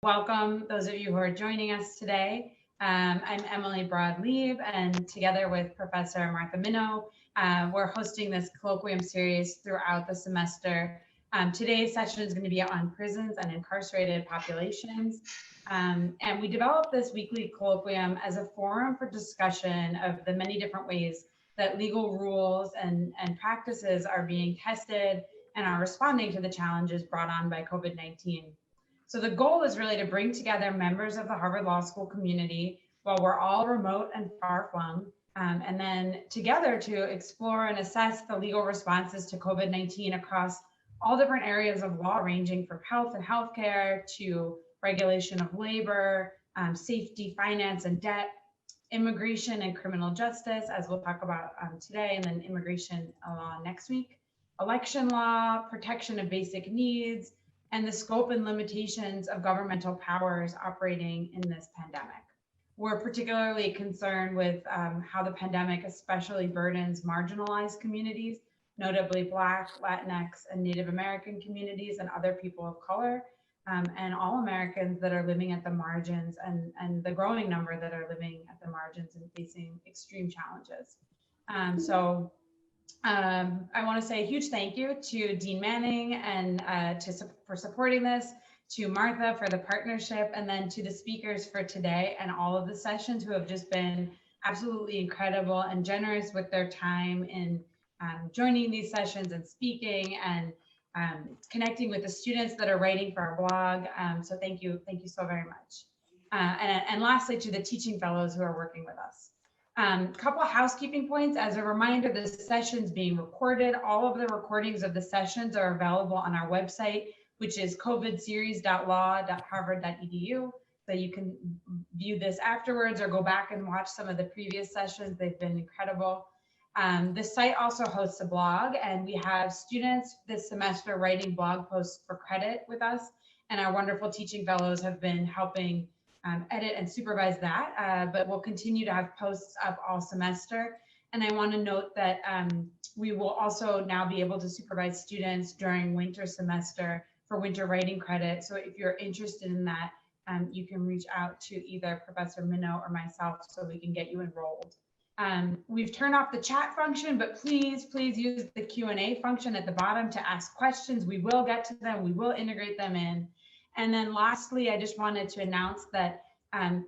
Welcome, those of you who are joining us today. I'm Emily Broad-Leib, and together with Professor Martha Minow, we're hosting this colloquium series throughout the semester. Today's session is going to be on prisons and incarcerated populations. And we developed this weekly colloquium as a forum for discussion of the many different ways that legal rules and practices are being tested and are responding to the challenges brought on by COVID-19. So the goal is really to bring together members of the Harvard Law School community while we're all remote and far-flung, and then together to explore and assess the legal responses to COVID-19 across all different areas of law, ranging from health and healthcare to regulation of labor, safety, finance, and debt, immigration and criminal justice, as we'll talk about today, and then immigration law next week, election law, protection of basic needs, and the scope and limitations of governmental powers operating in this pandemic. We're particularly concerned with how the pandemic especially burdens marginalized communities, notably Black, Latinx, and Native American communities and other people of color, and all Americans that are living at the margins and the growing number that are living at the margins and facing extreme challenges. I want to say a huge thank you to Dean Manning and for supporting this, to Martha for the partnership, and then to the speakers for today and all of the sessions who have just been absolutely incredible and generous with their time in joining these sessions and speaking and connecting with the students that are writing for our blog. So thank you so very much. And lastly, to the teaching fellows who are working with us. Couple of housekeeping points. As a reminder, this session is being recorded. All of the recordings of the sessions are available on our website, which is covidseries.law.harvard.edu. So you can view this afterwards or go back and watch some of the previous sessions. They've been incredible. The site also hosts a blog, and we have students this semester writing blog posts for credit with us, and our wonderful teaching fellows have been helping edit and supervise that, but we'll continue to have posts up all semester. And I want to note that we will also now be able to supervise students during winter semester for winter writing credit. So if you're interested in that, you can reach out to either Professor Minow or myself so we can get you enrolled. We've turned off the chat function, but please use the Q&A function at the bottom to ask questions. We will get to them. We will integrate them in. And then lastly, I just wanted to announce that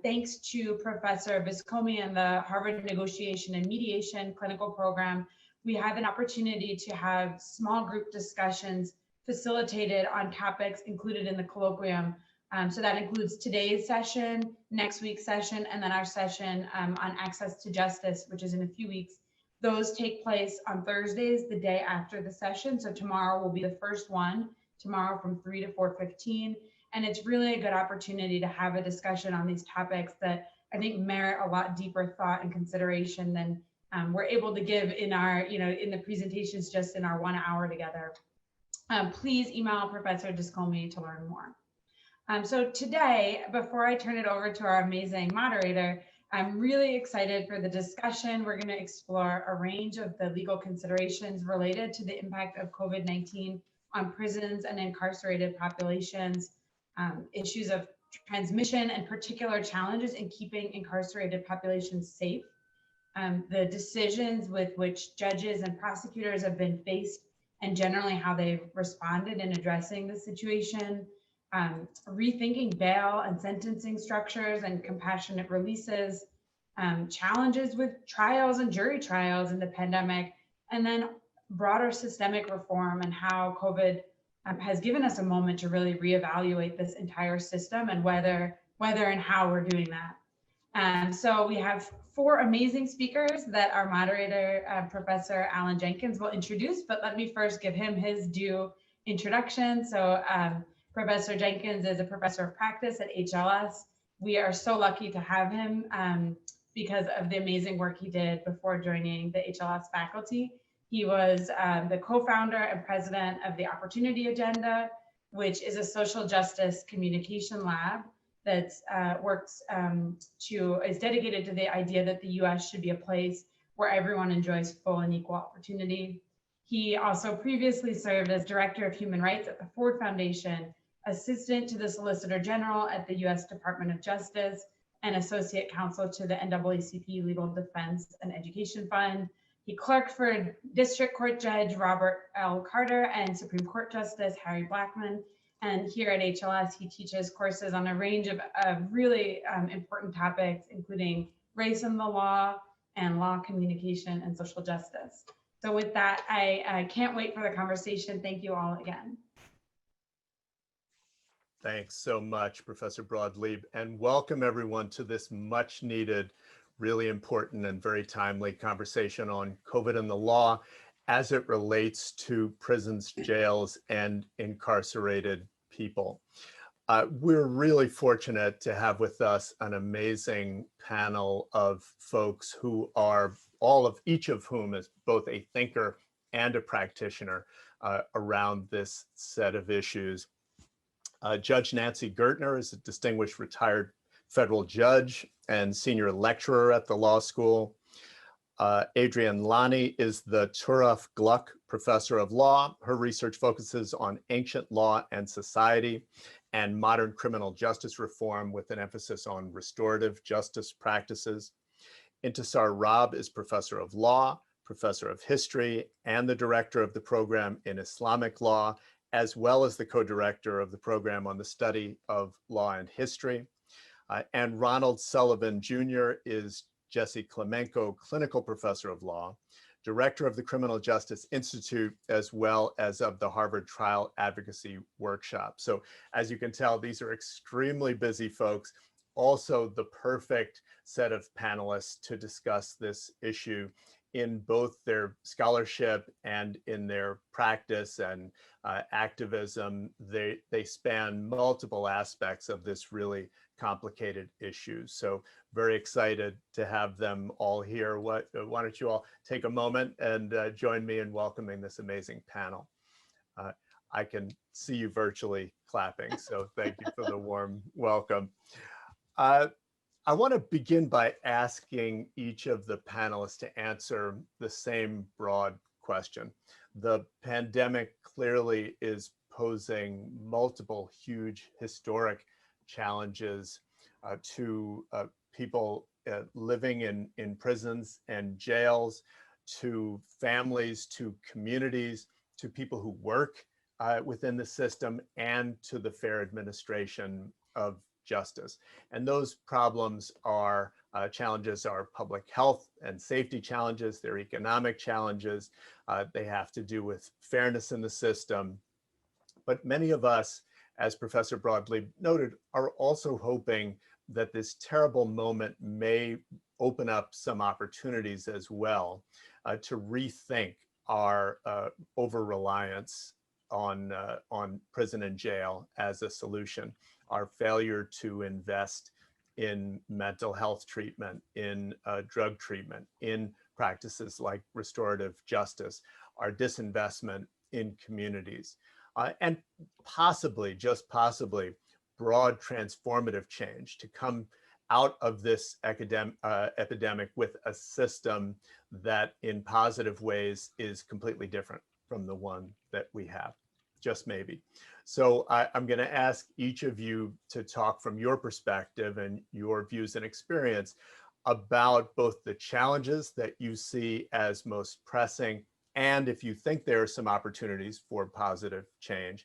thanks to Professor Viscomi and the Harvard Negotiation and Mediation Clinical Program, we have an opportunity to have small group discussions facilitated on topics included in the colloquium. So that includes today's session, next week's session, and then our session on access to justice, which is in a few weeks. Those take place on Thursdays, the day after the session. So tomorrow will be the first one, tomorrow from 3 to 4:15. And it's really a good opportunity to have a discussion on these topics that I think merit a lot deeper thought and consideration than we're able to give in our, in the presentations just in our 1 hour together. Please email Professor Viscomi to learn more. So today, before I turn it over to our amazing moderator, I'm really excited for the discussion. We're going to explore a range of the legal considerations related to the impact of COVID-19 on prisons and incarcerated populations, issues of transmission and particular challenges in keeping incarcerated populations safe, the decisions with which judges and prosecutors have been faced and generally how they've responded in addressing the situation, rethinking bail and sentencing structures and compassionate releases, challenges with trials and jury trials in the pandemic, and then broader systemic reform and how COVID has given us a moment to really reevaluate this entire system and whether and how we're doing that. So we have 4 amazing speakers that our moderator, Professor Alan Jenkins, will introduce, but let me first give him his due introduction. So Professor Jenkins is a professor of practice at HLS. We are so lucky to have him because of the amazing work he did before joining the HLS faculty. He was the co-founder and president of the Opportunity Agenda, which is a social justice communication lab that is dedicated to the idea that the US should be a place where everyone enjoys full and equal opportunity. He also previously served as director of human rights at the Ford Foundation Assistant to the Solicitor General at the U.S. Department of Justice, and Associate Counsel to the NAACP Legal Defense and Education Fund. He clerked for District Court Judge Robert L. Carter and Supreme Court Justice Harry Blackmun. And here at HLS, he teaches courses on a range of really important topics, including race in the law and law communication and social justice. So with that, I can't wait for the conversation. Thank you all again. Thanks so much, Professor Broadleib, and welcome everyone to this much needed, really important and very timely conversation on COVID and the law as it relates to prisons, jails, and incarcerated people. We're really fortunate to have with us an amazing panel of folks who are each of whom is both a thinker and a practitioner around this set of issues. Judge Nancy Gertner is a distinguished retired federal judge and senior lecturer at the law school. Adriaan Lani is the Touroff-Glueck Professor of Law. Her research focuses on ancient law and society and modern criminal justice reform with an emphasis on restorative justice practices. Intisar Rabb is Professor of Law, Professor of History, and the Director of the program in Islamic law, as well as the co-director of the program on the study of law and history. And Ronald Sullivan Jr. is Jesse Climenko Clinical Professor of Law, Director of the Criminal Justice Institute, as well as of the Harvard Trial Advocacy Workshop. So as you can tell, these are extremely busy folks, also the perfect set of panelists to discuss this issue in both their scholarship and in their practice and activism. They span multiple aspects of this really complicated issue. So very excited to have them all here. Why don't you all take a moment and join me in welcoming this amazing panel. I can see you virtually clapping, so thank you for the warm welcome. I want to begin by asking each of the panelists to answer the same broad question. The pandemic clearly is posing multiple huge historic challenges to people living in prisons and jails, to families, to communities, to people who work within the system, and to the fair administration of justice. And those problems are challenges are public health and safety challenges, they're economic challenges, they have to do with fairness in the system. But many of us, as Professor Broadleib noted, are also hoping that this terrible moment may open up some opportunities as well to rethink our over-reliance on prison and jail as a solution. Our failure to invest in mental health treatment, in drug treatment, in practices like restorative justice, our disinvestment in communities, and possibly, just possibly, broad transformative change to come out of this epidemic with a system that in positive ways is completely different from the one that we have, just maybe. So I'm going to ask each of you to talk from your perspective and your views and experience about both the challenges that you see as most pressing, and if you think there are some opportunities for positive change,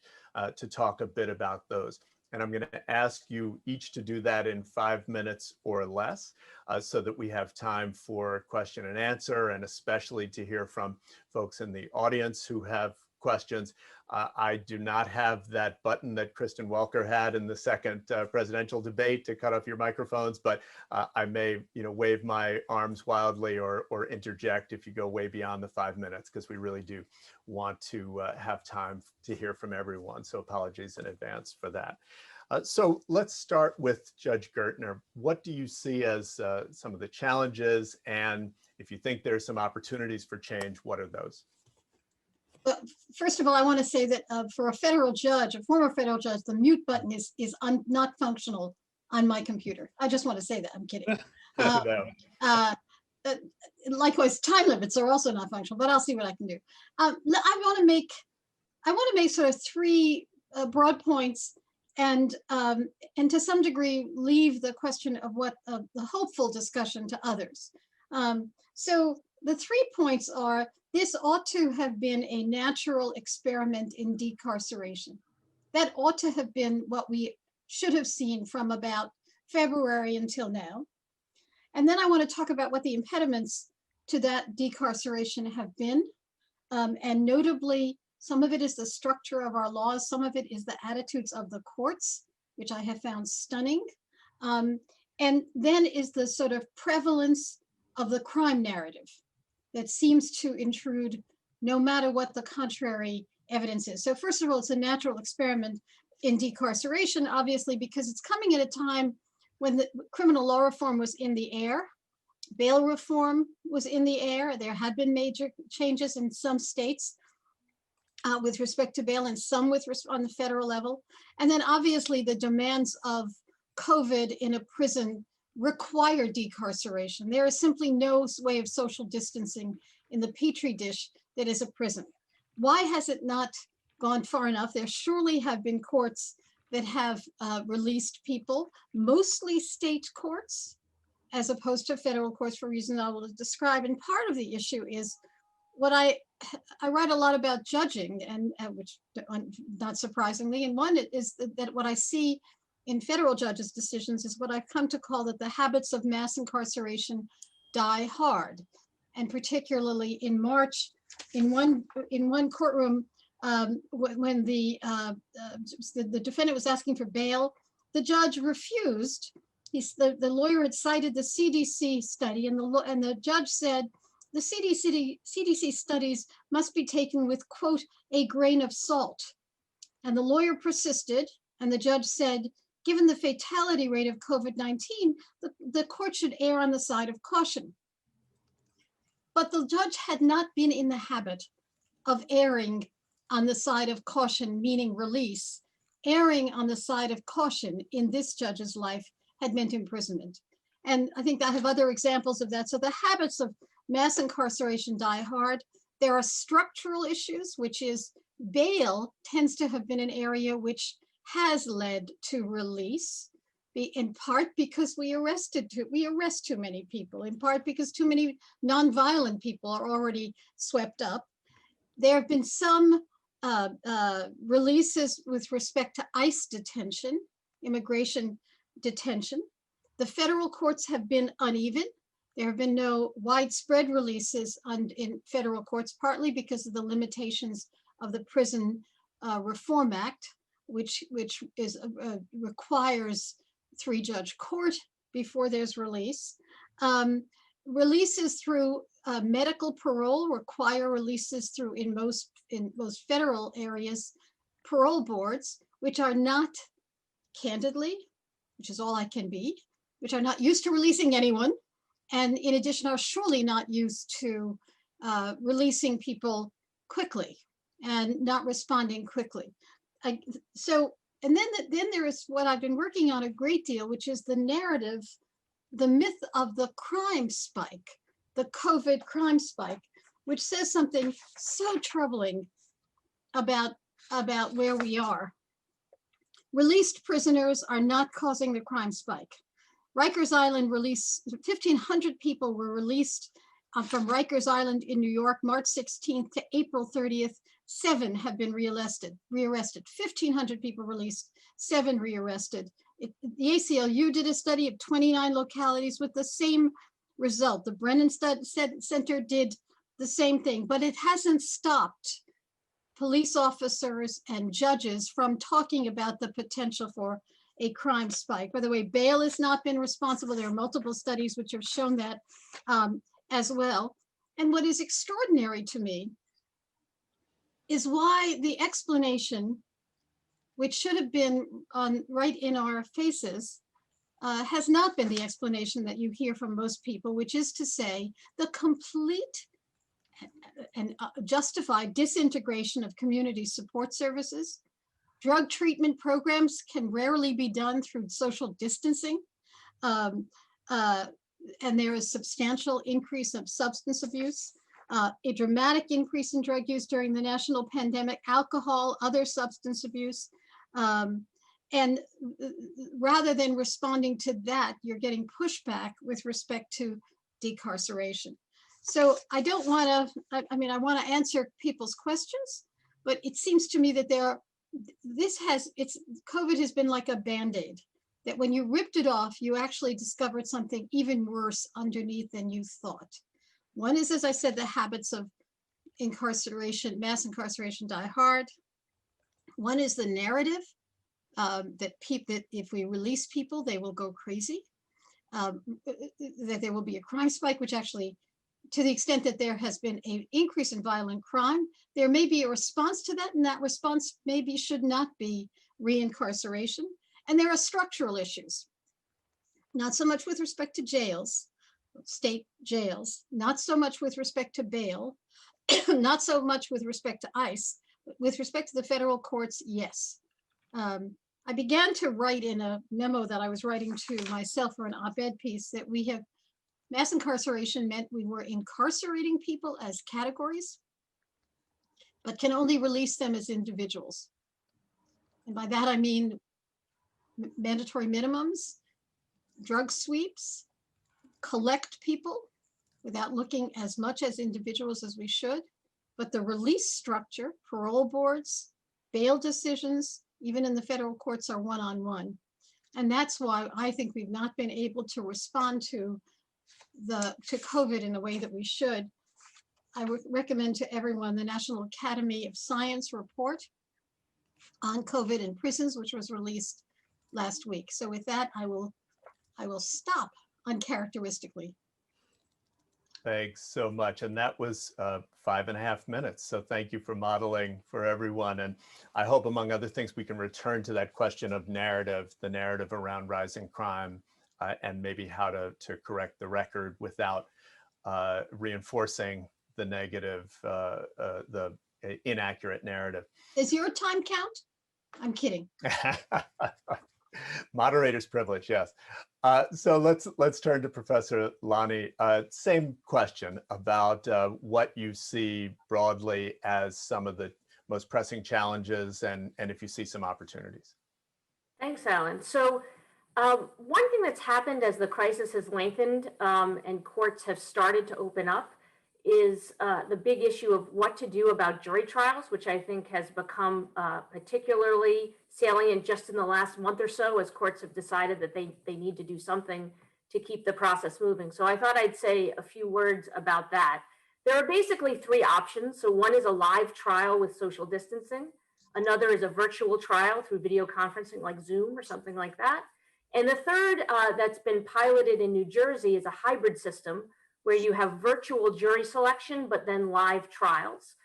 to talk a bit about those. And I'm going to ask you each to do that in 5 minutes or less, so that we have time for question and answer, and especially to hear from folks in the audience who have questions. I do not have that button that Kristen Welker had in the second presidential debate to cut off your microphones, but I may, wave my arms wildly or interject if you go way beyond the 5 minutes, because we really do want to have time to hear from everyone. So apologies in advance for that. So let's start with Judge Gertner. What do you see as some of the challenges? And if you think there's some opportunities for change, what are those? Well, first of all, I want to say that for a federal judge, a former federal judge, the mute button is not functional on my computer. I just want to say that. I'm kidding. Likewise, time limits are also not functional, but I'll see what I can do. I want to make sort of three broad points and to some degree leave the question of what the hopeful discussion to others. So the 3 points are, this ought to have been a natural experiment in decarceration. That ought to have been what we should have seen from about February until now. And then I want to talk about what the impediments to that decarceration have been. And notably, some of it is the structure of our laws, some of it is the attitudes of the courts, which I have found stunning. And then is the sort of prevalence of the crime narrative that seems to intrude no matter what the contrary evidence is. So first of all, it's a natural experiment in decarceration, obviously, because it's coming at a time when the criminal law reform was in the air, bail reform was in the air. There had been major changes in some states with respect to bail and some on the federal level. And then obviously the demands of COVID in a prison require decarceration. There is simply no way of social distancing in the petri dish that is a prison. Why has it not gone far enough? There surely have been courts that have released people, mostly state courts, as opposed to federal courts for reasons I will describe. And part of the issue is what I write a lot about judging, and which not surprisingly, and one is that what I see in federal judges' decisions is what I've come to call that the habits of mass incarceration die hard. And particularly in March, in one courtroom, when the defendant was asking for bail, the judge refused. The lawyer had cited the CDC study, and the judge said the CDC studies must be taken with, quote, a grain of salt. And the lawyer persisted, and the judge said, given the fatality rate of COVID-19, the court should err on the side of caution. But the judge had not been in the habit of erring on the side of caution, meaning release. Erring on the side of caution in this judge's life had meant imprisonment. And I think I have other examples of that. So the habits of mass incarceration die hard. There are structural issues, which is bail tends to have been an area which has led to release, in part because we arrest too many people, in part because too many nonviolent people are already swept up. There have been some releases with respect to ICE detention, immigration detention. The federal courts have been uneven. There have been no widespread releases in federal courts, partly because of the limitations of the Prison Reform Act, which requires 3-judge court before there's release. Releases through medical parole require releases through, in most federal areas, parole boards, which are not, candidly, which is all I can be, which are not used to releasing anyone, and in addition are surely not used to releasing people quickly and not responding quickly. And then there is what I've been working on a great deal, which is the narrative, the myth of the crime spike, the COVID crime spike, which says something so troubling about where we are. Released prisoners are not causing the crime spike. Rikers Island released, 1,500 people were released from Rikers Island in New York, March 16th to April 30th. 7 have been rearrested. 1,500 people released, 7 rearrested. The ACLU did a study of 29 localities with the same result. The Brennan Center did the same thing, but it hasn't stopped police officers and judges from talking about the potential for a crime spike. By the way, bail has not been responsible. There are multiple studies which have shown that as well. And what is extraordinary to me is why the explanation, which should have been right in our faces, has not been the explanation that you hear from most people, which is to say the complete and justified disintegration of community support services. Drug treatment programs can rarely be done through social distancing. And there is substantial increase of substance abuse, a dramatic increase in drug use during the national pandemic, alcohol, other substance abuse. And rather than responding to that, you're getting pushback with respect to decarceration. So I don't want to, I mean, I want to answer people's questions, but it seems to me that COVID has been like a Band-Aid, that when you ripped it off, you actually discovered something even worse underneath than you thought. One is, as I said, the habits of incarceration, mass incarceration die hard. One is the narrative that if we release people, they will go crazy, that there will be a crime spike, which actually, to the extent that there has been an increase in violent crime, there may be a response to that, and that response maybe should not be reincarceration. And there are structural issues, not so much with respect to jails, state jails, not so much with respect to bail, not so much with respect to ICE, but with respect to the federal courts, yes. I began to write in a memo that I was writing to myself for an op-ed piece that we have mass incarceration meant we were incarcerating people as categories, but can only release them as individuals. And by that, I mean mandatory minimums, drug sweeps, collect people without looking as much as individuals as we should, but the release structure, parole boards, bail decisions, even in the federal courts, are one-on-one. And that's why I think we've not been able to respond to COVID in the way that we should. I would recommend to everyone the National Academy of Science report on COVID in prisons, which was released last week. So with that, I will stop uncharacteristically. Thanks so much. And that was 5.5 minutes. So thank you for modeling for everyone. And I hope, among other things, we can return to that question of narrative, the narrative around rising crime, and maybe how to correct the record without reinforcing the negative, the inaccurate narrative. Does your time count? I'm kidding. Moderator's privilege, yes. So let's turn to Professor Lani. Same question about what you see broadly as some of the most pressing challenges, and if you see some opportunities. Thanks, Alan. So one thing that's happened as the crisis has lengthened and courts have started to open up is the big issue of what to do about jury trials, which I think has become particularly salient just in the last month or so, as courts have decided that they need to do something to keep the process moving. So I thought I'd say a few words about that. There are basically three options. So one is a live trial with social distancing. Another is a virtual trial through video conferencing like Zoom or something like that. And the third that's been piloted in New Jersey is a hybrid system where you have virtual jury selection, but then live trials.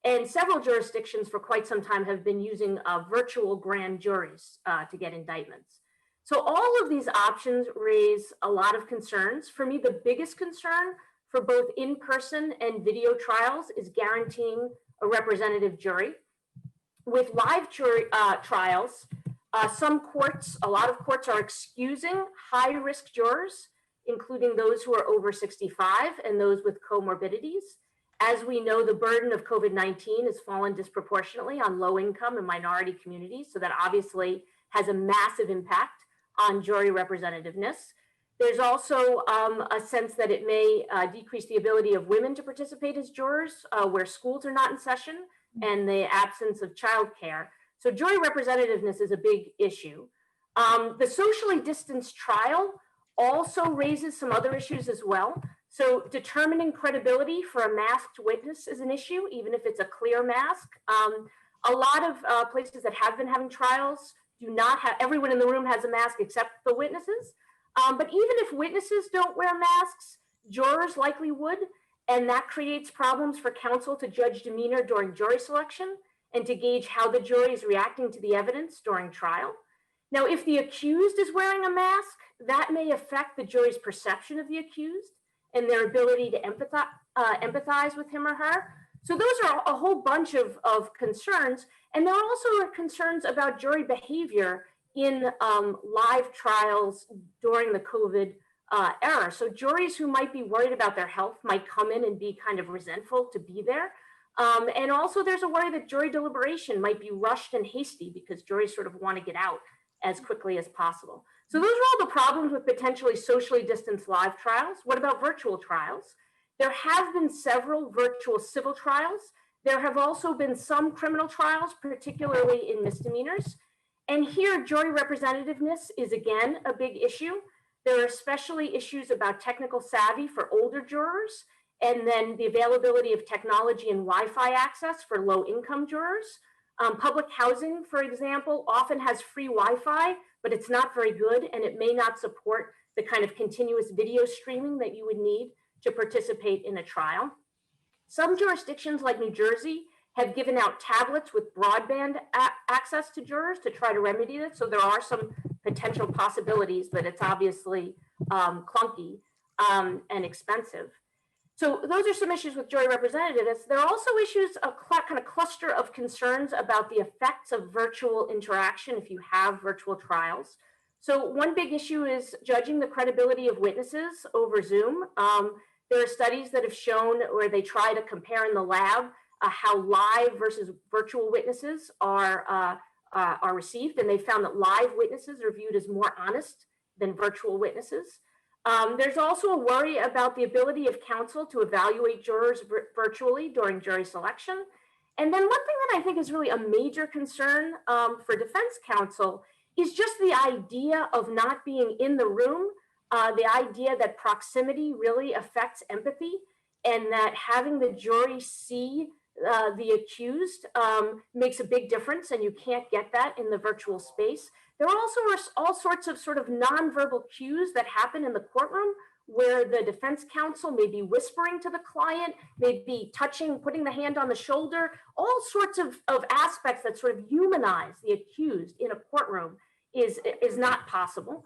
And several jurisdictions for quite some time have been using virtual grand juries to get indictments. So all of these options raise a lot of concerns. For me, the biggest concern for both in-person and video trials is guaranteeing a representative jury. With live jury trials, some courts, a lot of courts are excusing high-risk jurors, including those who are over 65 and those with comorbidities. As we know, the burden of COVID-19 has fallen disproportionately on low-income and minority communities, so that obviously has a massive impact on jury representativeness. There's also a sense that it may decrease the ability of women to participate as jurors where schools are not in session and the absence of childcare. So jury representativeness is a big issue. The socially distanced trial also raises some other issues as well. So determining credibility for a masked witness is an issue, even if it's a clear mask. A lot of places that have been having trials do not have, everyone in the room has a mask except the witnesses. But even if witnesses don't wear masks, jurors likely would, and that creates problems for counsel to judge demeanor during jury selection and to gauge how the jury is reacting to the evidence during trial. Now, if the accused is wearing a mask, that may affect the jury's perception of the accused and their ability to empathize with him or her. So those are a whole bunch of concerns. And there also are concerns about jury behavior in live trials during the COVID era. So juries who might be worried about their health might come in and be kind of resentful to be there. And also there's a worry that jury deliberation might be rushed and hasty because juries sort of want to get out as quickly as possible. So those are all the problems with potentially socially distanced live trials. What about virtual trials? There have been several virtual civil trials. There have also been some criminal trials, particularly in misdemeanors. And here, jury representativeness is again a big issue. There are especially issues about technical savvy for older jurors, and then the availability of technology and Wi-Fi access for low-income jurors. Public housing, for example, often has free Wi-Fi, but it's not very good, and it may not support the kind of continuous video streaming that you would need to participate in a trial. Some jurisdictions like New Jersey have given out tablets with broadband access to jurors to try to remedy this. So there are some potential possibilities, but it's obviously clunky and expensive. So those are some issues with jury representatives. There are also issues, a kind of cluster of concerns about the effects of virtual interaction if you have virtual trials. So one big issue is judging the credibility of witnesses over Zoom. There are studies that have shown where they try to compare in the lab how live versus virtual witnesses are received, and they found that live witnesses are viewed as more honest than virtual witnesses. There's also a worry about the ability of counsel to evaluate jurors virtually during jury selection. And then one thing that I think is really a major concern for defense counsel is just the idea of not being in the room, the idea that proximity really affects empathy, and that having the jury see the accused makes a big difference, and you can't get that in the virtual space. There are also all sorts of sort of nonverbal cues that happen in the courtroom where the defense counsel may be whispering to the client, may be touching, putting the hand on the shoulder, all sorts of aspects that sort of humanize the accused in a courtroom is not possible.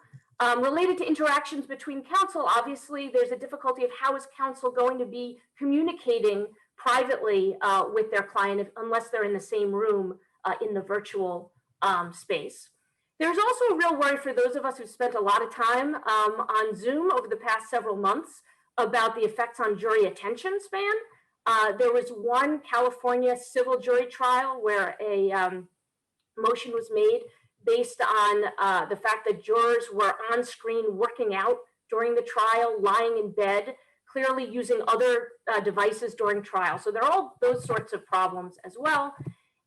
Related to interactions between counsel, obviously there's a difficulty of how is counsel going to be communicating privately with their client unless they're in the same room in the virtual space. There's also a real worry for those of us who've spent a lot of time on Zoom over the past several months about the effects on jury attention span. There was one California civil jury trial where a motion was made based on the fact that jurors were on screen working out during the trial, lying in bed, clearly using other devices during trial. So there are all those sorts of problems as well.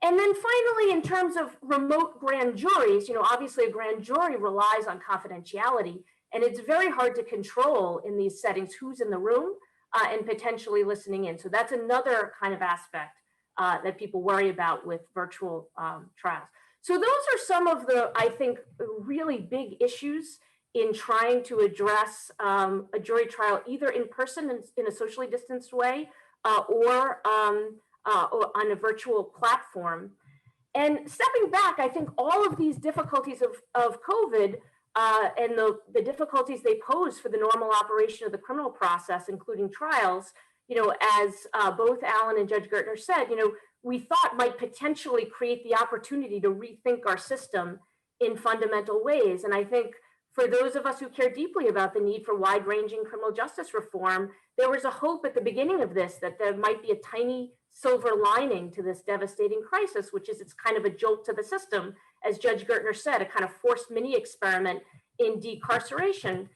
And then finally, in terms of remote grand juries, obviously a grand jury relies on confidentiality, and it's very hard to control in these settings who's in the room and potentially listening in. So that's another kind of aspect that people worry about with virtual trials. So those are some of the, I think, really big issues in trying to address a jury trial, either in person in a socially distanced way or on a virtual platform. And stepping back, I think all of these difficulties of COVID and the difficulties they pose for the normal operation of the criminal process, including trials, as both Alan and Judge Gertner said, we thought might potentially create the opportunity to rethink our system in fundamental ways. And I think for those of us who care deeply about the need for wide-ranging criminal justice reform, there was a hope at the beginning of this that there might be a tiny silver lining to this devastating crisis, which is it's kind of a jolt to the system, as Judge Gertner said, a kind of forced mini experiment in decarceration.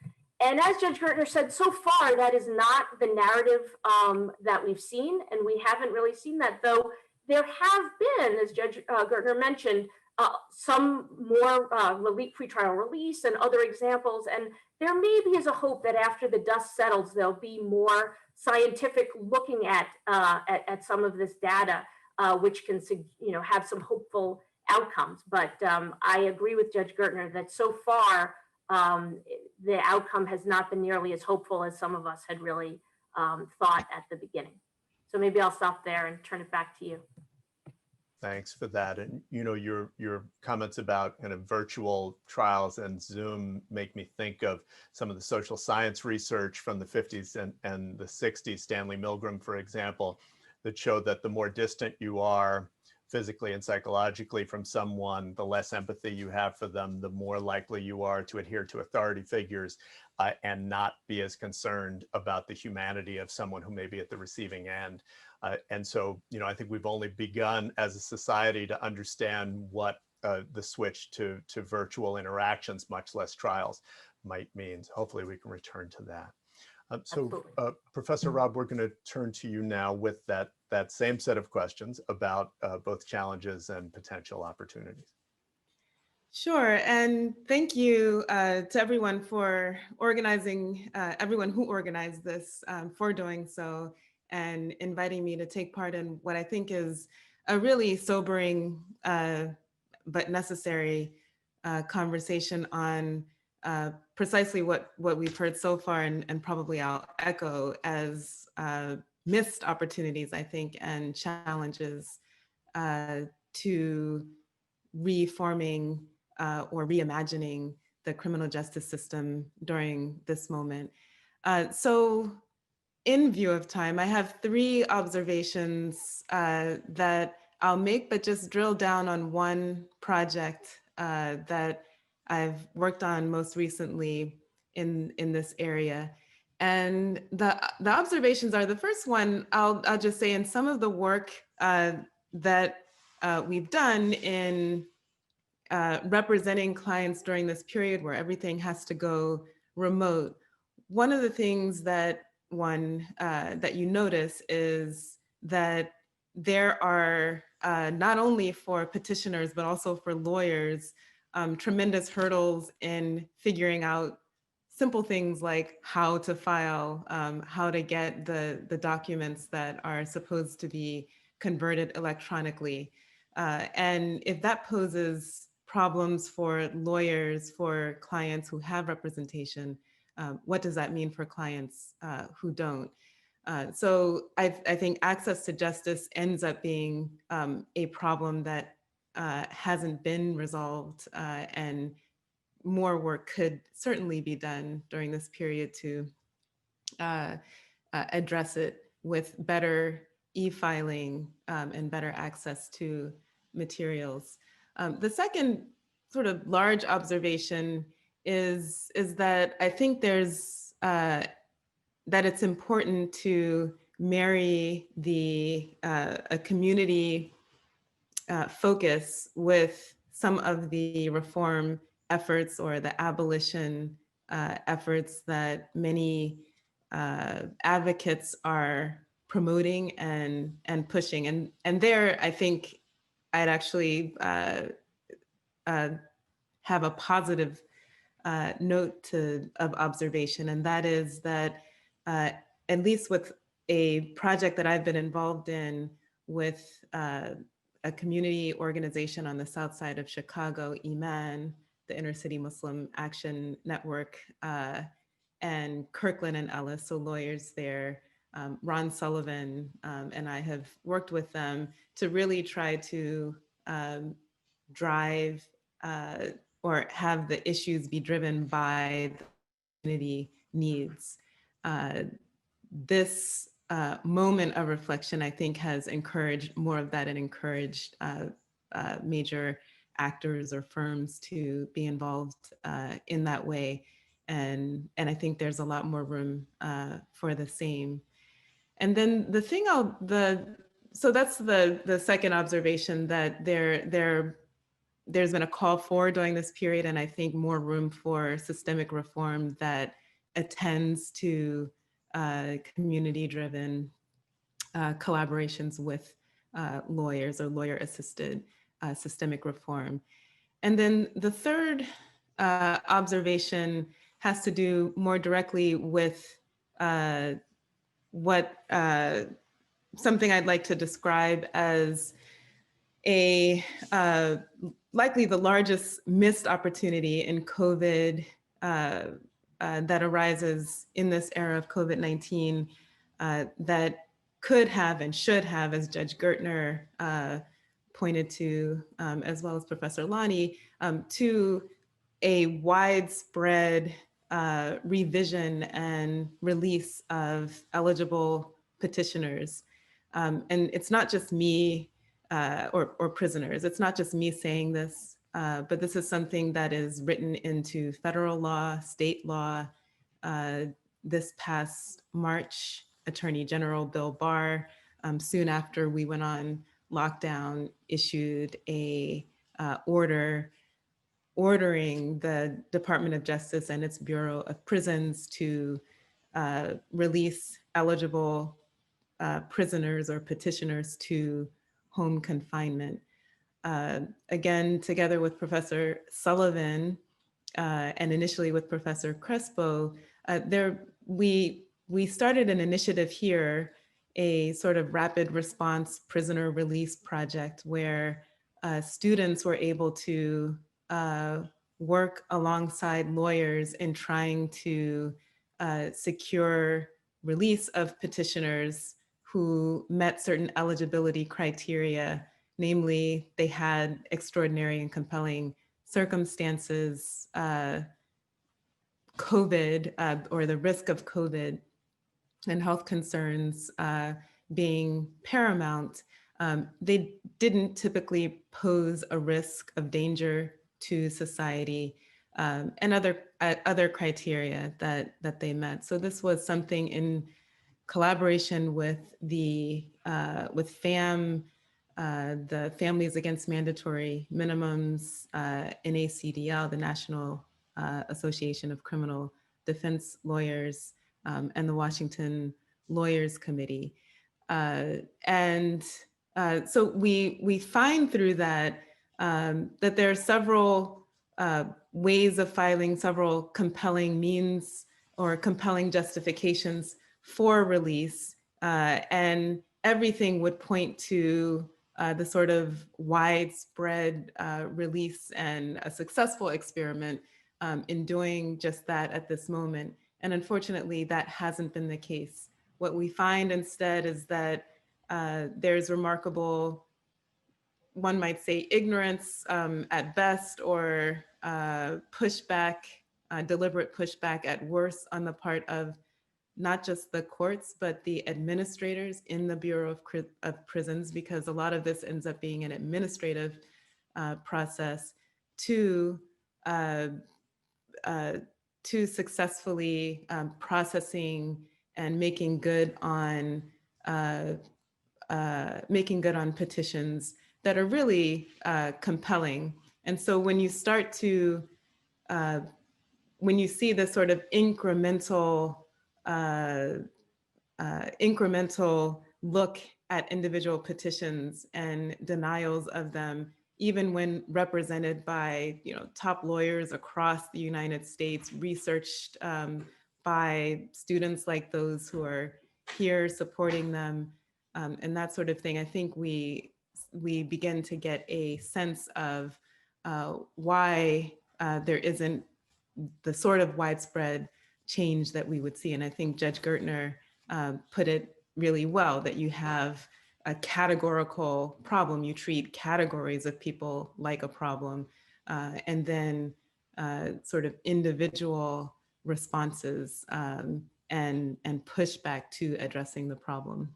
And as Judge Gertner said, so far, that is not the narrative that we've seen, and we haven't really seen that, though there have been, as Judge Gertner mentioned, some more pretrial release and other examples. And there maybe is a hope that after the dust settles, there'll be more scientific looking at some of this data, which can have some hopeful outcomes. But I agree with Judge Gertner that so far, the outcome has not been nearly as hopeful as some of us had really thought at the beginning. So maybe I'll stop there and turn it back to you. Thanks for that. And your comments about kind of virtual trials and Zoom make me think of some of the social science research from the 50s and the 60s, Stanley Milgram, for example, that showed that the more distant you are physically and psychologically from someone, the less empathy you have for them, the more likely you are to adhere to authority figures and not be as concerned about the humanity of someone who may be at the receiving end. And so, I think we've only begun as a society to understand what the switch to virtual interactions, much less trials, might mean. Hopefully we can return to that. So Professor Raab, we're going to turn to you now with that same set of questions about both challenges and potential opportunities. Sure, and thank you to everyone for organizing, everyone who organized this for doing so and inviting me to take part in what I think is a really sobering but necessary conversation on precisely what we've heard so far, and probably I'll echo as missed opportunities, I think, and challenges to reforming or reimagining the criminal justice system during this moment. So in view of time, I have 3 observations that I'll make, but just drill down on one project that I've worked on most recently in this area. And the observations are, the first one, I'll just say, in some of the work that we've done in representing clients during this period where everything has to go remote, one of the things that that you notice is that there are not only for petitioners, but also for lawyers, tremendous hurdles in figuring out simple things like how to file, how to get the documents that are supposed to be converted electronically. And if that poses problems for lawyers, for clients who have representation, what does that mean for clients who don't? So I think access to justice ends up being a problem that hasn't been resolved, and more work could certainly be done during this period to address it with better e-filing and better access to materials. The second sort of large observation is that I think there's that it's important to marry a community focus with some of the reform efforts or the abolition efforts that many advocates are promoting and pushing. And there, I think I'd actually have a positive note of observation, and that is that at least with a project that I've been involved in with a community organization on the south side of Chicago, IMAN, the Inner City Muslim Action Network, and Kirkland and Ellis, so lawyers there, Ron Sullivan, and I have worked with them to really try to drive or have the issues be driven by the community needs. This moment of reflection, I think, has encouraged more of that and encouraged major actors or firms to be involved in that way. And I think there's a lot more room for the same. And then the thing so that's the second observation, that there's been a call for during this period, and I think more room for systemic reform that attends to community-driven collaborations with lawyers or lawyer-assisted systemic reform. And then the third observation has to do more directly with what something I'd like to describe as likely the largest missed opportunity in COVID that arises in this era of COVID-19 that could have and should have, as Judge Gertner pointed to, as well as Professor Lani, to a widespread revision and release of eligible petitioners. And it's not just me or prisoners, it's not just me saying this, but this is something that is written into federal law, state law. This past March, Attorney General Bill Barr, soon after we went on lockdown, issued a ordering the Department of Justice and its Bureau of Prisons to release eligible prisoners or petitioners to home confinement. Again, together with Professor Sullivan and initially with Professor Crespo, we started an initiative here, a sort of rapid response prisoner release project where students were able to work alongside lawyers in trying to secure release of petitioners who met certain eligibility criteria. Namely, they had extraordinary and compelling circumstances, COVID or the risk of COVID and health concerns being paramount. They didn't typically pose a risk of danger to society and other criteria that they met. So this was something in collaboration with the Families Against Mandatory Minimums, NACDL, the National Association of Criminal Defense Lawyers, and the Washington Lawyers Committee. So we find through that that there are several ways of filing, several compelling means or compelling justifications for release, and everything would point to the sort of widespread release and a successful experiment in doing just that at this moment. And unfortunately, that hasn't been the case. What we find instead is that there's remarkable, one might say, ignorance at best, or pushback, deliberate pushback at worst on the part of not just the courts, but the administrators in the Bureau of Prisons, because a lot of this ends up being an administrative process to successfully processing and making good on petitions that are really compelling. And so when you start to, when you see this sort of incremental look at individual petitions and denials of them, even when represented by top lawyers across the United States, researched by students like those who are here supporting them, and that sort of thing, I think we begin to get a sense of why there isn't the sort of widespread change that we would see. And I think Judge Gertner put it really well, that you have a categorical problem. You treat categories of people like a problem, and then sort of individual responses and pushback to addressing the problem.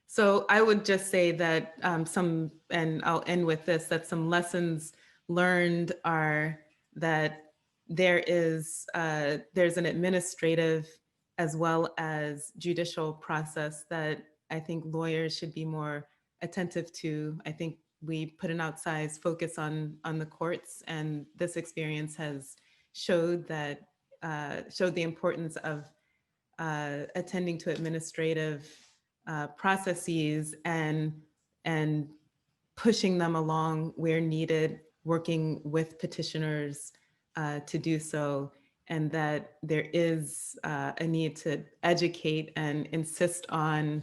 So I would just say that and I'll end with this, that some lessons learned are that there's an administrative as well as judicial process that I think lawyers should be more attentive to. I think we put an outsized focus on the courts, and this experience has showed the importance of attending to administrative processes and pushing them along where needed, working with petitioners to do so, and that there is a need to educate and insist on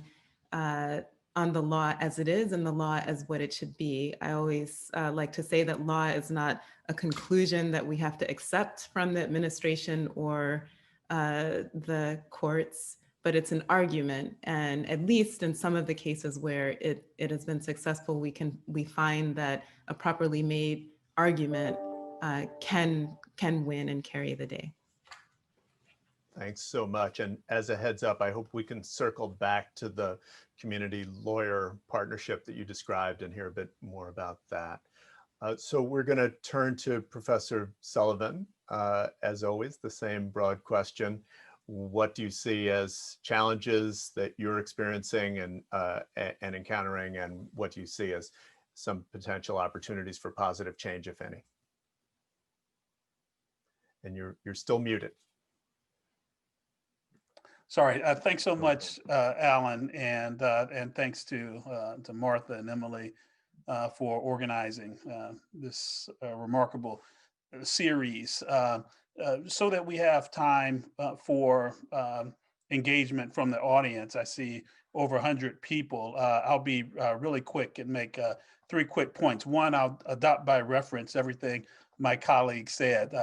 the law as it is and the law as what it should be. I always like to say that law is not a conclusion that we have to accept from the administration or the courts, but it's an argument. And at least in some of the cases where it has been successful, we find that a properly made argument can win and carry the day. Thanks so much. And as a heads up, I hope we can circle back to the community lawyer partnership that you described and hear a bit more about that. So we're going to turn to Professor Sullivan. As always, the same broad question. What do you see as challenges that you're experiencing and encountering, and what do you see as some potential opportunities for positive change, if any. And you're still muted. Sorry. Thanks so much, Alan, and thanks to Martha and Emily for organizing this remarkable series so that we have time for engagement from the audience. I see over 100 people. I'll be really quick and make 3 quick points. One, I'll adopt by reference everything my colleague said.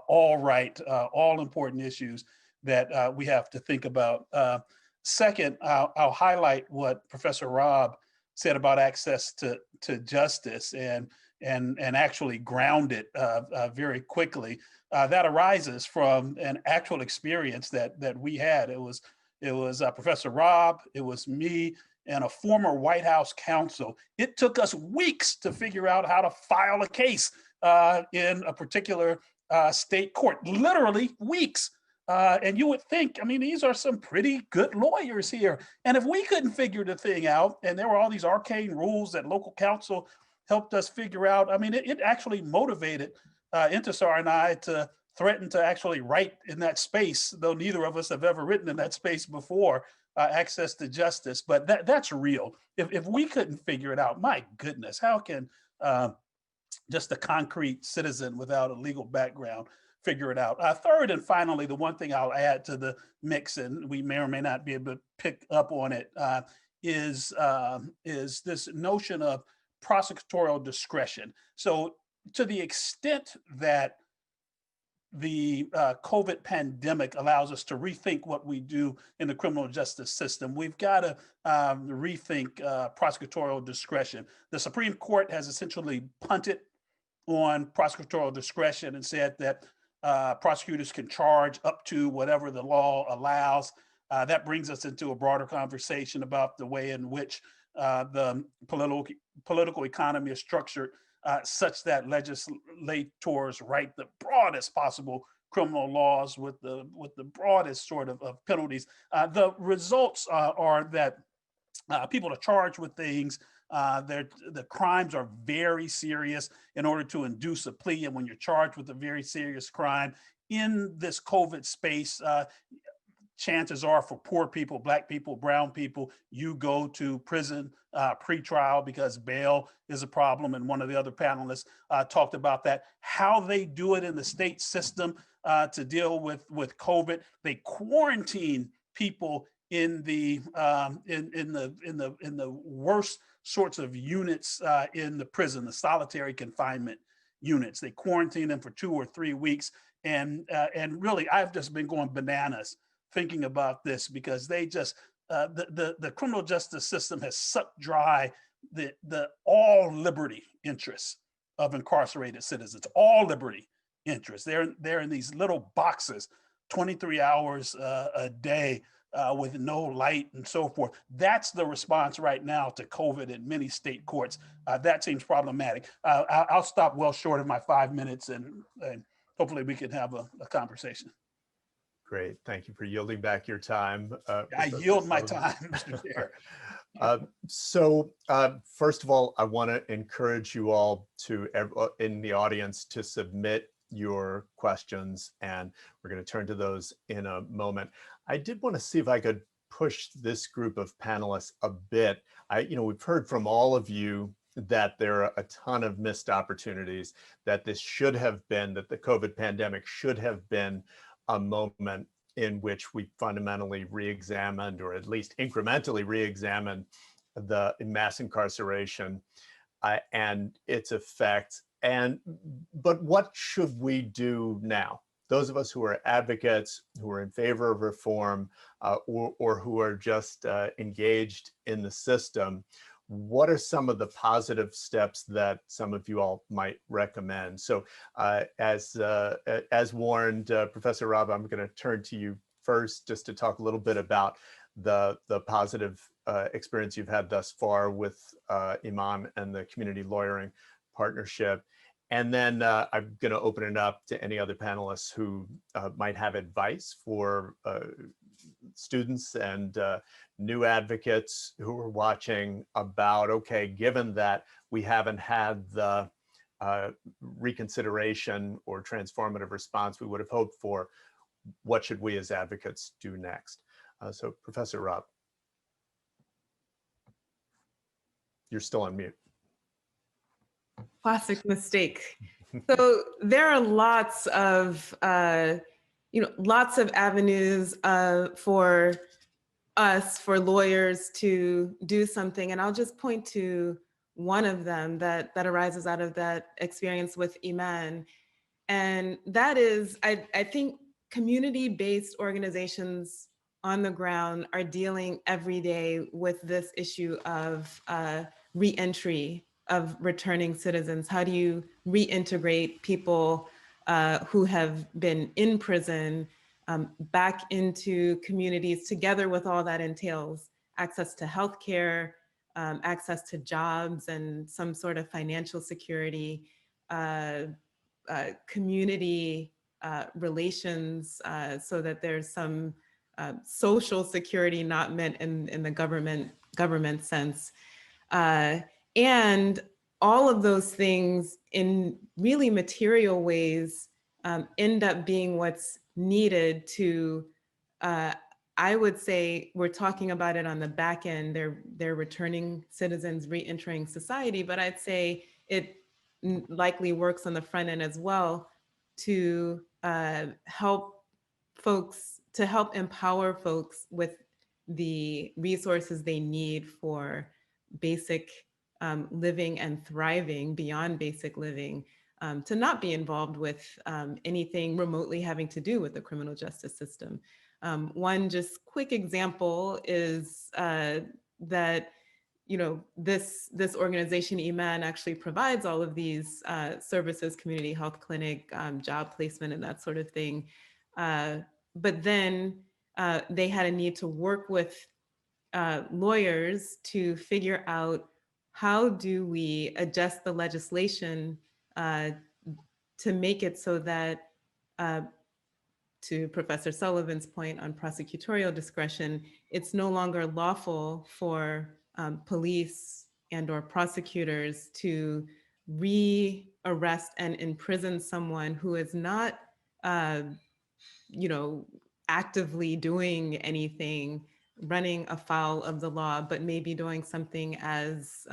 All right, all important issues that we have to think about. Second, I'll highlight what Professor Raab said about access to justice and actually ground it very quickly. That arises from an actual experience that we had. It was Professor Raab, it was me, and a former White House counsel. It took us weeks to figure out how to file a case in a particular state court, literally weeks. And you would think, I mean, these are some pretty good lawyers here. And if we couldn't figure the thing out, and there were all these arcane rules that local counsel helped us figure out, I mean, it actually motivated Intisar and I to threaten to actually write in that space, though neither of us have ever written in that space before, access to justice. But that's real. If we couldn't figure it out, my goodness, how can just a concrete citizen without a legal background figure it out? Third and finally, the one thing I'll add to the mix, and we may or may not be able to pick up on it, is this notion of prosecutorial discretion. So to the extent that the COVID pandemic allows us to rethink what we do in the criminal justice system, we've got to rethink prosecutorial discretion. The Supreme Court has essentially punted on prosecutorial discretion and said that prosecutors can charge up to whatever the law allows. That brings us into a broader conversation about the way in which the political economy is structured such that legislators write the broadest possible criminal laws with the broadest sort of penalties. The results are that people are charged with things. The crimes are very serious in order to induce a plea. And when you're charged with a very serious crime in this COVID space, chances are for poor people, Black people, brown people, you go to prison pre-trial because bail is a problem. And one of the other panelists talked about that. How they do it in the state system to deal with COVID, they quarantine people in the worst sorts of units in the prison, the solitary confinement units. They quarantine them for 2 or 3 weeks, and really, I've just been going bananas thinking about this because they just the criminal justice system has sucked dry the all liberty interests of incarcerated citizens, all liberty interests. They're in these little boxes, 23 hours a day. With no light and so forth. That's the response right now to COVID in many state courts. That seems problematic. I'll stop well short of my 5 minutes and hopefully we can have a conversation. Great, thank you for yielding back your time. I yield my time, Mr. Chair. So first of all, I want to encourage you all in the audience to submit your questions, and we're going to turn to those in a moment. I did want to see if I could push this group of panelists a bit. We've heard from all of you that there are a ton of missed opportunities, that this should have been, that the COVID pandemic should have been a moment in which we fundamentally re-examined, or at least incrementally re-examined, the mass incarceration and its effects. But what should we do now? Those of us who are advocates, who are in favor of reform, or who are just engaged in the system, what are some of the positive steps that some of you all might recommend? So as warned, Professor Raab, I'm going to turn to you first just to talk a little bit about the positive experience you've had thus far with Iman and the community lawyering partnership. And then I'm going to open it up to any other panelists who might have advice for students and new advocates who are watching about, okay, given that we haven't had the reconsideration or transformative response we would have hoped for. What should we as advocates do next? So Professor Raab, you're still on mute. Classic mistake. So there are lots of, lots of avenues for us, for lawyers to do something. And I'll just point to one of them that arises out of that experience with Iman. And that is, I think community-based organizations on the ground are dealing every day with this issue of re-entry of returning citizens. How do you reintegrate people who have been in prison back into communities, together with all that entails: access to healthcare, access to jobs and some sort of financial security, community relations, so that there's some social security not meant in the government sense. And all of those things in really material ways end up being what's needed to, I would say, we're talking about it on the back end, they're returning citizens re-entering society, but I'd say it likely works on the front end as well to help empower folks with the resources they need for basic living and thriving beyond basic living, to not be involved with anything remotely having to do with the criminal justice system. One just quick example is that this organization, Iman, actually provides all of these services, community health clinic, job placement, and that sort of thing. But then they had a need to work with lawyers to figure out, how do we adjust the legislation to make it so that, to Professor Sullivan's point on prosecutorial discretion, it's no longer lawful for police and or prosecutors to re-arrest and imprison someone who is not, actively doing anything, running afoul of the law, but maybe doing something as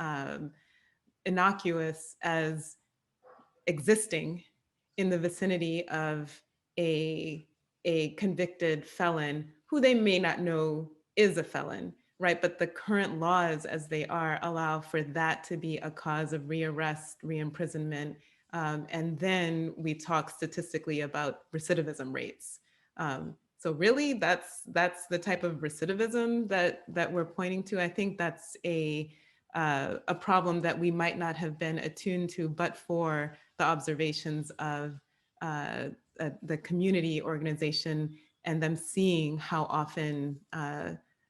innocuous as existing in the vicinity of a convicted felon who they may not know is a felon, right? But the current laws as they are allow for that to be a cause of rearrest, re-imprisonment. And then we talk statistically about recidivism rates. So really that's the type of recidivism that we're pointing to. I think that's a problem that we might not have been attuned to, but for the observations of the community organization and them seeing how often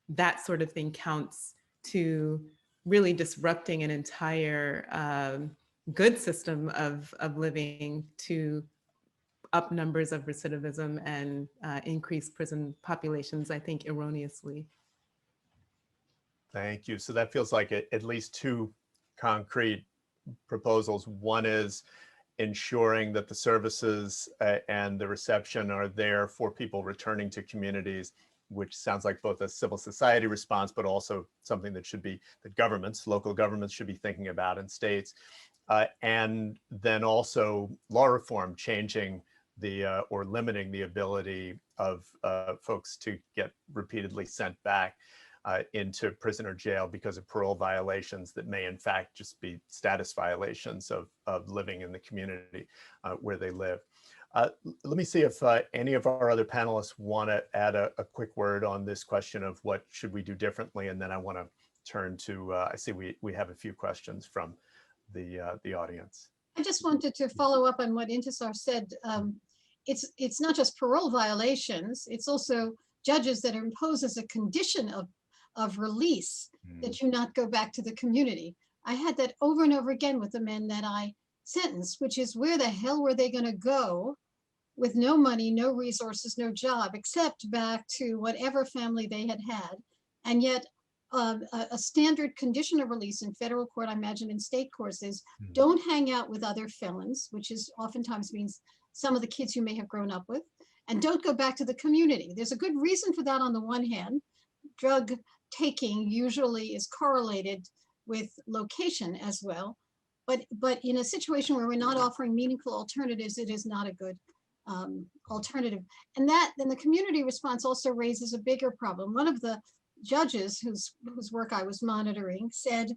that sort of thing counts to really disrupting an entire good system of living, to up numbers of recidivism and increase prison populations, I think, erroneously. Thank you. So that feels like at least two concrete proposals. One is ensuring that the services and the reception are there for people returning to communities, which sounds like both a civil society response, but also something that governments, local governments should be thinking about, in states. And then also law reform, changing or limiting the ability of folks to get repeatedly sent back into prison or jail because of parole violations that may in fact just be status violations of living in the community where they live. Let me see if any of our other panelists want to add a quick word on this question of what should we do differently, and then I want to turn to, I see we have a few questions from the audience. I just wanted to follow up on what Intisar said. It's not just parole violations, it's also judges that impose as a condition of release that you not go back to the community. I had that over and over again with the men that I sentenced, which is, where the hell were they going to go with no money, no resources, no job, except back to whatever family they had had. And yet a standard condition of release in federal court, I imagine in state courts, is don't hang out with other felons, which is oftentimes means some of the kids you may have grown up with, and don't go back to the community. There's a good reason for that on the one hand. Drug taking usually is correlated with location as well. But in a situation where we're not offering meaningful alternatives, it is not a good alternative. And then the community response also raises a bigger problem. One of the judges whose work I was monitoring said,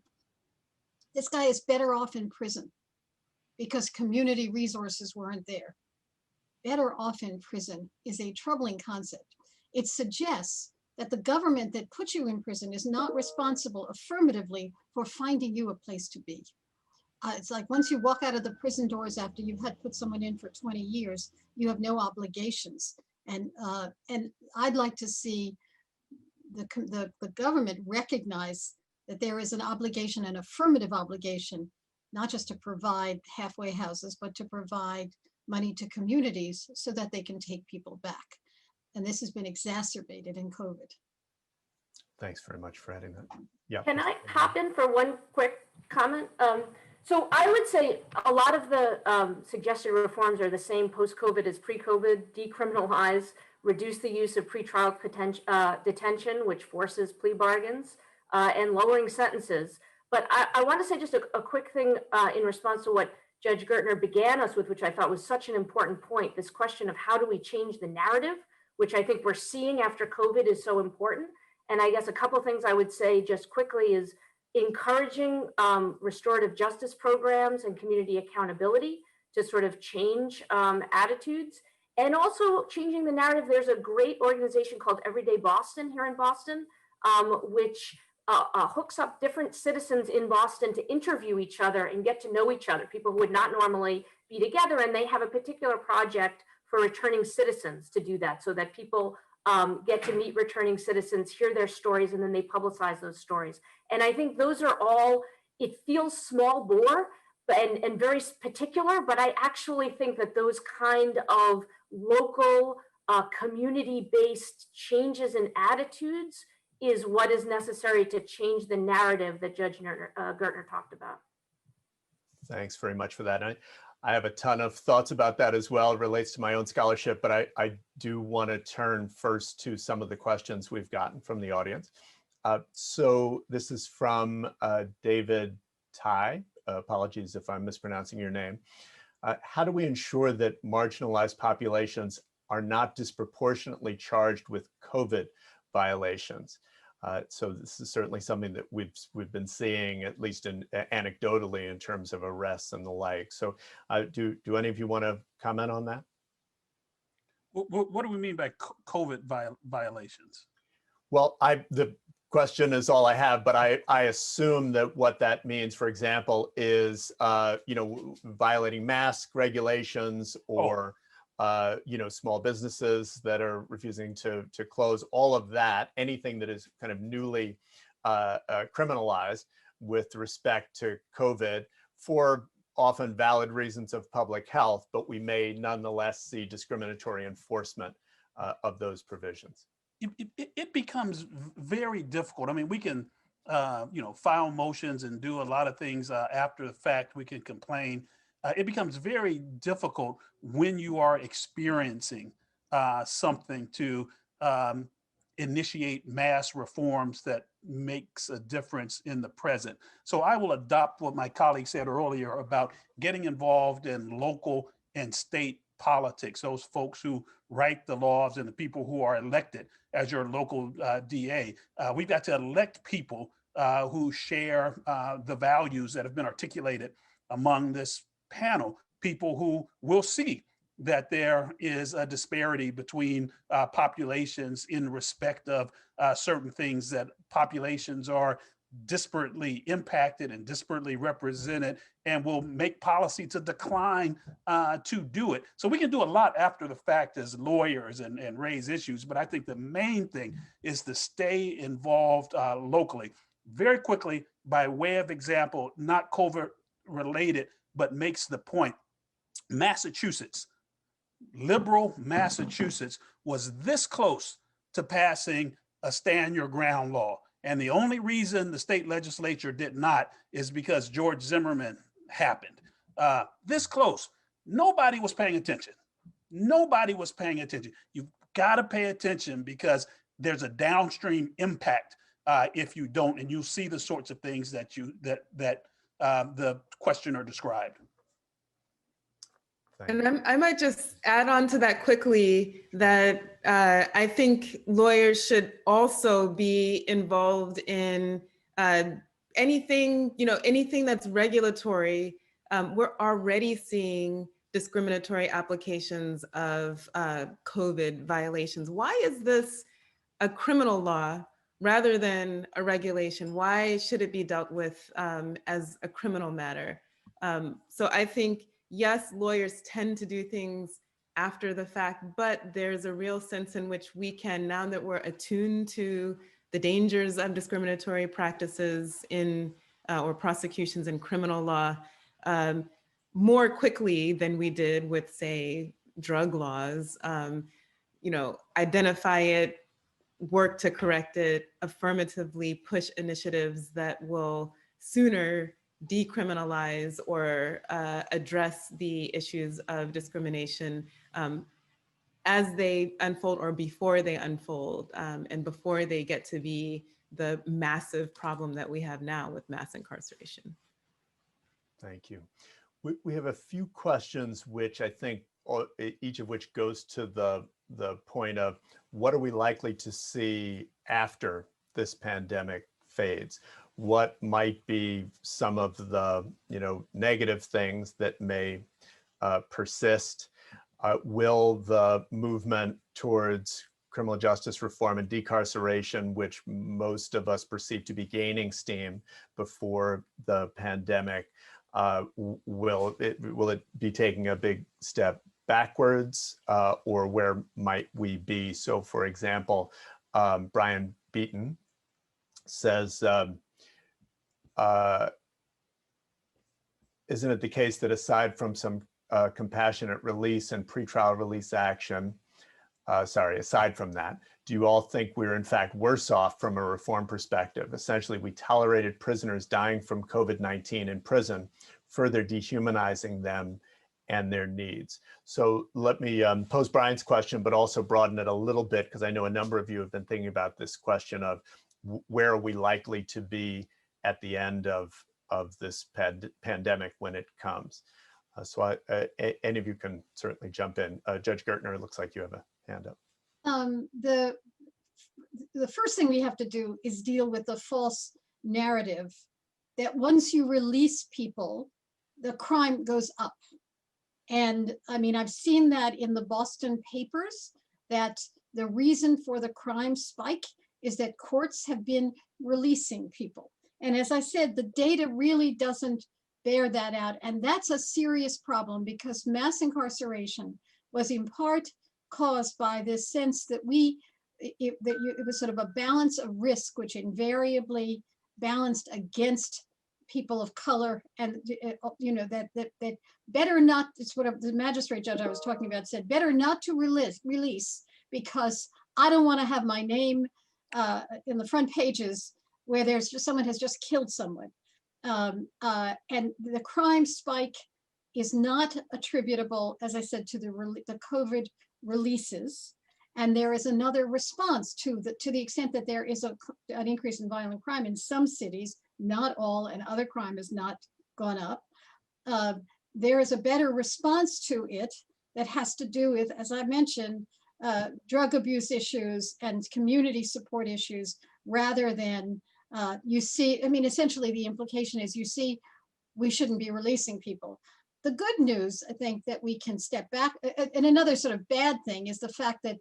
this guy is better off in prison because community resources weren't there. Better off in prison is a troubling concept. It suggests that the government that put you in prison is not responsible affirmatively for finding you a place to be. It's like once you walk out of the prison doors after you've had put someone in for 20 years, you have no obligations. And I'd like to see the government recognize that there is an obligation, an affirmative obligation, not just to provide halfway houses, but to provide money to communities so that they can take people back. And this has been exacerbated in COVID. Thanks very much for adding that. Yeah. Can I hop in for one quick comment? So I would say a lot of the suggested reforms are the same post-COVID as pre-COVID: decriminalize, reduce the use of pretrial detention, which forces plea bargains, and lowering sentences. But I want to say just a quick thing in response to what Judge Gertner began us with, which I thought was such an important point, this question of how do we change the narrative, which I think we're seeing after COVID is so important. And I guess a couple of things I would say just quickly is encouraging restorative justice programs and community accountability to sort of change attitudes, and also changing the narrative. There's a great organization called Everyday Boston here in Boston, which hooks up different citizens in Boston to interview each other and get to know each other, people who would not normally be together. And they have a particular project for returning citizens to do that, so that people get to meet returning citizens, hear their stories, and then they publicize those stories. And I think those are all, it feels small bore and very particular, but I actually think that those kind of local community-based changes in attitudes is what is necessary to change the narrative that Judge Gertner talked about. Thanks very much for that. I have a ton of thoughts about that as well. It relates to my own scholarship, but I do want to turn first to some of the questions we've gotten from the audience. So this is from David Tai. Apologies if I'm mispronouncing your name. How do we ensure that marginalized populations are not disproportionately charged with COVID violations? So this is certainly something that we've been seeing, at least anecdotally, in terms of arrests and the like. So do any of you want to comment on that? What do we mean by COVID violations? Well, the question is all I have, but I assume that what that means, for example, is violating mask regulations or small businesses that are refusing to close, all of that, anything that is kind of newly criminalized with respect to COVID for often valid reasons of public health, but we may nonetheless see discriminatory enforcement of those provisions. It becomes very difficult. I mean, we can, file motions and do a lot of things after the fact. We can complain. It becomes very difficult when you are experiencing something to initiate mass reforms that makes a difference in the present. So I will adopt what my colleague said earlier about getting involved in local and state politics, those folks who write the laws and the people who are elected as your local DA. We've got to elect people who share the values that have been articulated among this panel, people who will see that there is a disparity between populations in respect of certain things, that populations are disparately impacted and disparately represented, and will make policy to decline to do it. So we can do a lot after the fact as lawyers and raise issues, but I think the main thing is to stay involved locally. Very quickly, by way of example, not COVID related, but makes the point, Massachusetts, liberal Massachusetts was this close to passing a stand your ground law. And the only reason the state legislature did not is because George Zimmerman happened. This close, nobody was paying attention. Nobody was paying attention. You've got to pay attention because there's a downstream impact if you don't, and you see the sorts of things that the questioner described. And I might just add on to that quickly that I think lawyers should also be involved in anything that's regulatory. We're already seeing discriminatory applications of COVID violations. Why is this a criminal law rather than a regulation? Why should it be dealt with as a criminal matter? So I think, yes, lawyers tend to do things after the fact, but there's a real sense in which we can, now that we're attuned to the dangers of discriminatory practices in or prosecutions in criminal law, more quickly than we did with, say, drug laws, identify it, work to correct it, affirmatively push initiatives that will sooner decriminalize or address the issues of discrimination as they unfold or before they unfold, and before they get to be the massive problem that we have now with mass incarceration. Thank you. We have a few questions, which I think each of which goes to the point of what are we likely to see after this pandemic fades? What might be some of the negative things that may persist? Will the movement towards criminal justice reform and decarceration, which most of us perceive to be gaining steam before the pandemic, will it be taking a big step backwards, or where might we be? So, for example, Brian Beaton says, isn't it the case that aside from some compassionate release and pretrial release action, aside from that, do you all think we're in fact worse off from a reform perspective? Essentially, we tolerated prisoners dying from COVID-19 in prison, further dehumanizing them and their needs. So let me pose Brian's question, but also broaden it a little bit, because I know a number of you have been thinking about this question of where are we likely to be at the end of this pandemic when it comes. So any of you can certainly jump in. Judge Gertner, it looks like you have a hand up. The first thing we have to do is deal with the false narrative that once you release people, the crime goes up. And I mean, I've seen that in the Boston papers, that the reason for the crime spike is that courts have been releasing people. And as I said, the data really doesn't bear that out. And that's a serious problem, because mass incarceration was in part caused by this sense that it was sort of a balance of risk, which invariably balanced against people of color, and that better not, it's what the magistrate judge I was talking about said, better not to release because I don't want to have my name in the front pages where there's just someone has just killed someone. And the crime spike is not attributable, as I said, to the COVID releases. And there is another response to the extent that there is an increase in violent crime in some cities, not all, and other crime has not gone up. There is a better response to it that has to do with, as I mentioned, drug abuse issues and community support issues, rather than essentially the implication is we shouldn't be releasing people. The good news, I think, that we can step back, and another sort of bad thing is the fact that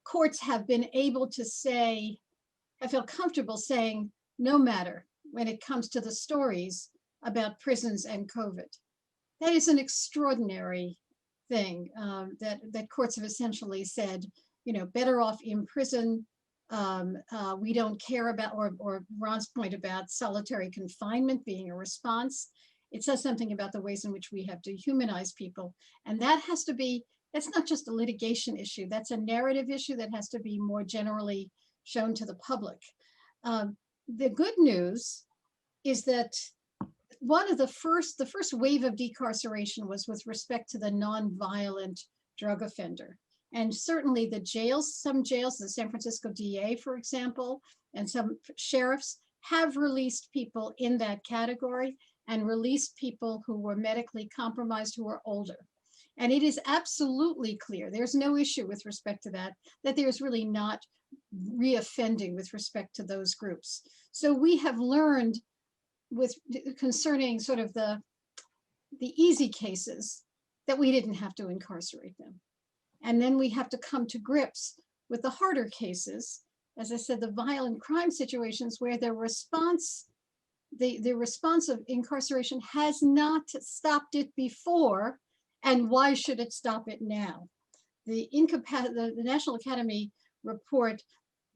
courts have been able to say, I feel comfortable saying, no matter when it comes to the stories about prisons and COVID. That is an extraordinary thing, that courts have essentially said, better off in prison. We don't care about, or Ron's point about solitary confinement being a response. It says something about the ways in which we have dehumanized people. And that has to be, that's not just a litigation issue, that's a narrative issue that has to be more generally shown to the public. The good news is that one of the first wave of decarceration was with respect to the nonviolent drug offender. And certainly the jails, some jails, the San Francisco DA, for example, and some sheriffs have released people in that category and released people who were medically compromised, who were older. And it is absolutely clear, there's no issue with respect to that there's really not reoffending with respect to those groups. So we have learned concerning sort of the easy cases that we didn't have to incarcerate them. And then we have to come to grips with the harder cases, as I said, the violent crime situations where the response of incarceration has not stopped it before, and why should it stop it now? The National Academy report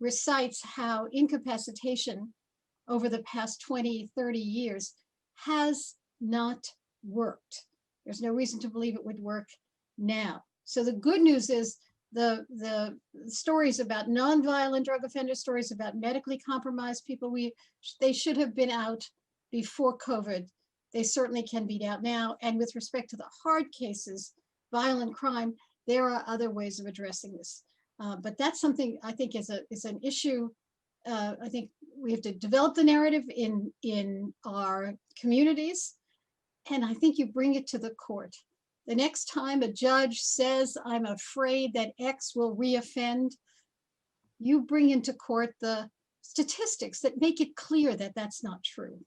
recites how incapacitation over the past 20, 30 years has not worked. There's no reason to believe it would work now. So the good news is the stories about nonviolent drug offenders, stories about medically compromised people, they should have been out before COVID. They certainly can be out now. And with respect to the hard cases, violent crime, there are other ways of addressing this. But that's something I think is an issue. I think we have to develop the narrative in our communities. And I think you bring it to the court. The next time a judge says, I'm afraid that X will reoffend, you bring into court the statistics that make it clear that that's not true.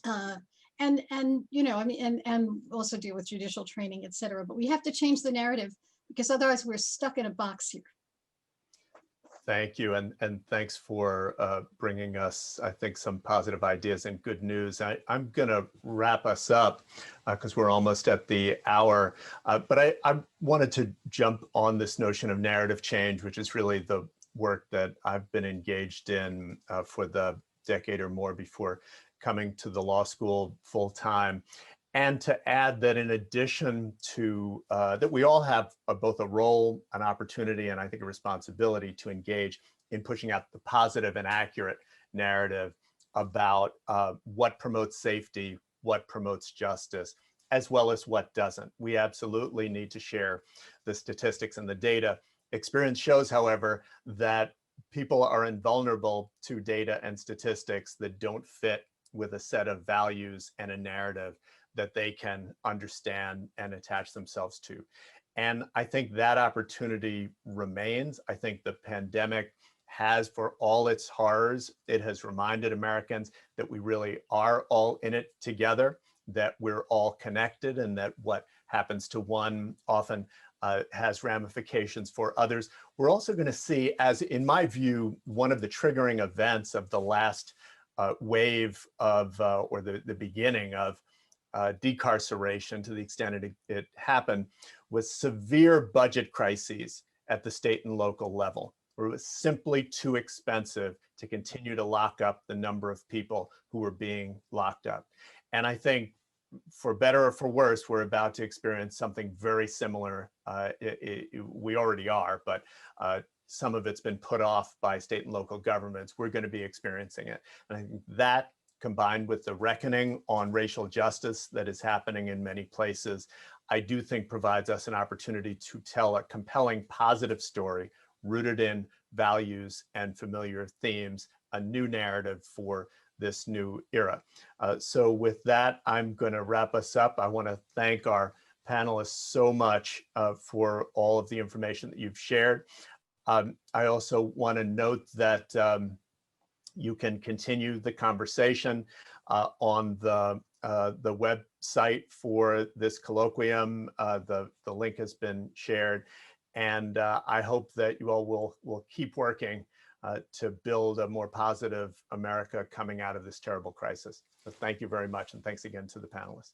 And you know, I mean, and also deal with judicial training, et cetera. But we have to change the narrative because otherwise we're stuck in a box here. Thank you, and thanks for bringing us, I think, some positive ideas and good news. I'm going to wrap us up because we're almost at the hour, but I wanted to jump on this notion of narrative change, which is really the work that I've been engaged in for the decade or more before coming to the law school full time. And to add that in addition to that, we all have both a role, an opportunity, and I think a responsibility to engage in pushing out the positive and accurate narrative about what promotes safety, what promotes justice, as well as what doesn't. We absolutely need to share the statistics and the data. Experience shows, however, that people are invulnerable to data and statistics that don't fit with a set of values and a narrative that they can understand and attach themselves to. And I think that opportunity remains. I think the pandemic has, for all its horrors, it has reminded Americans that we really are all in it together, that we're all connected, and that what happens to one often has ramifications for others. We're also going to see, as in my view, one of the triggering events of the last wave of, or the beginning of decarceration, to the extent it happened, was severe budget crises at the state and local level, where it was simply too expensive to continue to lock up the number of people who were being locked up. And I think, for better or for worse, we're about to experience something very similar. We already are, but some of it's been put off by state and local governments. We're going to be experiencing it. And I think that, combined with the reckoning on racial justice that is happening in many places, I do think provides us an opportunity to tell a compelling, positive story rooted in values and familiar themes, a new narrative for this new era. So with that, I'm going to wrap us up. I want to thank our panelists so much for all of the information that you've shared. I also want to note that you can continue the conversation on the website for this colloquium. The link has been shared, and I hope that you all will keep working to build a more positive America coming out of this terrible crisis. So thank you very much, and thanks again to the panelists.